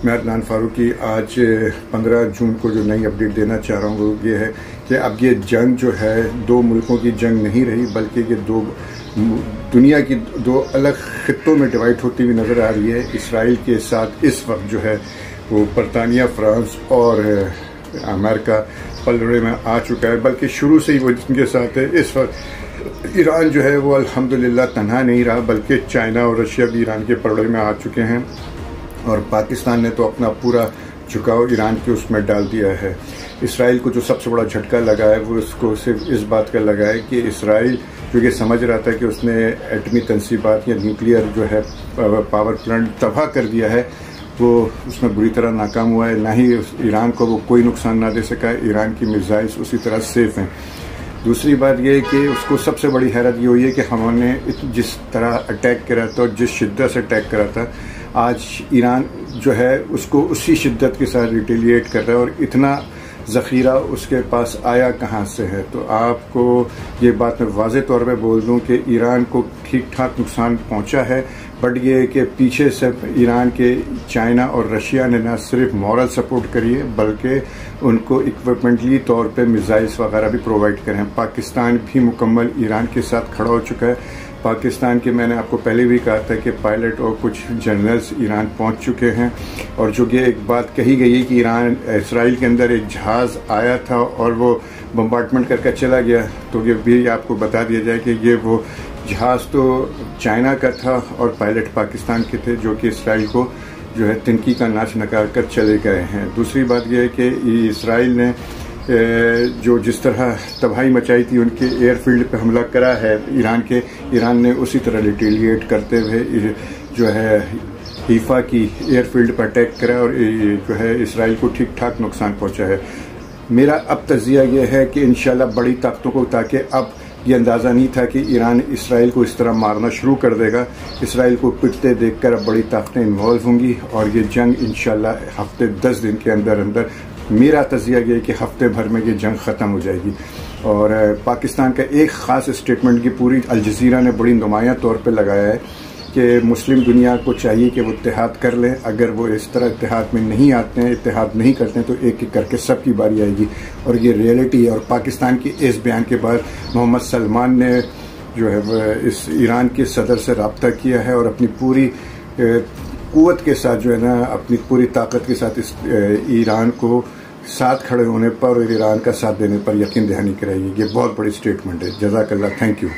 मैं अदनान फारूकी आज 15 जून को जो नई अपडेट देना चाह रहा हूँ वो ये है कि अब ये जंग जो है दो मुल्कों की जंग नहीं रही, बल्कि ये दुनिया की दो अलग खित्तों में डिवाइड होती हुई नज़र आ रही है। इसराइल के साथ इस वक्त जो है वो बरतानिया, फ्रांस और अमेरिका पलड़े में आ चुका है, बल्कि शुरू से ही वो जिनके साथ है। इस वक्त ईरान जो है वो अल्हम्दुलिल्लाह तन्हा नहीं रहा, बल्कि चाइना और रशिया भी ईरान के पलड़े में आ चुके हैं और पाकिस्तान ने तो अपना पूरा झुकाव ईरान के उसमें डाल दिया है। इसराइल को जो सबसे बड़ा झटका लगा है वो उसको सिर्फ इस बात का लगा है कि इसराइल जो ये समझ रहा था कि उसने एटमी तंसीबात या न्यूक्लियर जो है पावर प्लांट तबाह कर दिया है, वो उसमें बुरी तरह नाकाम हुआ है। ना ही ईरान को वो कोई नुकसान ना दे सका, ईरान की मिसाइल्स उसी तरह सेफ हैं। दूसरी बात यह है कि उसको सबसे बड़ी हैरत ये हुई है कि हमने जिस तरह अटैक करा था और जिस शिद्दत से अटैक करा था, आज ईरान जो है उसको उसी शिद्दत के साथ रिटेलिएट कर रहा है और इतना ज़ख़ीरा उसके पास आया कहाँ से है। तो आपको ये बात मैं वाज़े तौर पे बोल दूँ कि ईरान को ठीक ठाक नुकसान पहुँचा है, बट ये कि पीछे से ईरान के चाइना और रशिया ने ना सिर्फ मॉरल सपोर्ट करी है, बल्कि उनको इक्विपमेंटली तौर पे मिसाइल्स वगैरह भी प्रोवाइड करें। पाकिस्तान भी मुकम्मल ईरान के साथ खड़ा हो चुका है। पाकिस्तान के मैंने आपको पहले भी कहा था कि पायलट और कुछ जनरल्स ईरान पहुंच चुके हैं, और जो कि एक बात कही गई है कि इसराइल के अंदर एक जहाज़ आया था और वो बम्बार्डमेंट करके चला गया, तो ये भी आपको बता दिया जाए कि ये वो जहाज़ तो चाइना का था और पायलट पाकिस्तान के थे, जो कि इसराइल को जो है तिनकी का नाच नकार कर चले गए हैं। दूसरी बात यह है कि इसराइल ने जो जिस तरह तबाही मचाई थी उनके एयरफील्ड पे हमला करा है ईरान ने उसी तरह रिटेलिएट करते हुए जो है हीफा की एयरफील्ड पर अटैक करा और जो है इसराइल को ठीक ठाक नुकसान पहुंचा है। मेरा अब तजिया यह है कि इंशाल्लाह बड़ी ताकतों को, ताकि अब ये अंदाज़ा नहीं था कि ईरान इसराइल को इस तरह मारना शुरू कर देगा। इसराइल को पिटते देखकर अब बड़ी ताकतें इन्वॉल्व होंगी और ये जंग इंशाल्लाह हफ्ते 10 दिन के अंदर अंदर, मेरा तजिया ये कि हफ्ते भर में ये जंग ख़त्म हो जाएगी। और पाकिस्तान का एक ख़ास स्टेटमेंट की पूरी अल जज़ीरा ने बड़ी नुमायां तौर पे लगाया है कि मुस्लिम दुनिया को चाहिए कि वो इत्तेहाद कर लें। अगर वो इस तरह इत्तेहाद में नहीं आते हैं, इत्तेहाद नहीं करते हैं, तो एक एक करके सबकी बारी आएगी। और ये रियलिटी है। और पाकिस्तान के इस बयान के बाद मोहम्मद सलमान ने जो है इस ईरान के सदर से रब्ता किया है और अपनी पूरी कुव्वत के साथ जो है ना, अपनी पूरी ताकत के साथ इस ईरान को साथ खड़े होने पर और ईरान का साथ देने पर यकीन दहानी कराएगी। ये बहुत बड़ी स्टेटमेंट है। जज़ाकल्लाह, थैंक यू।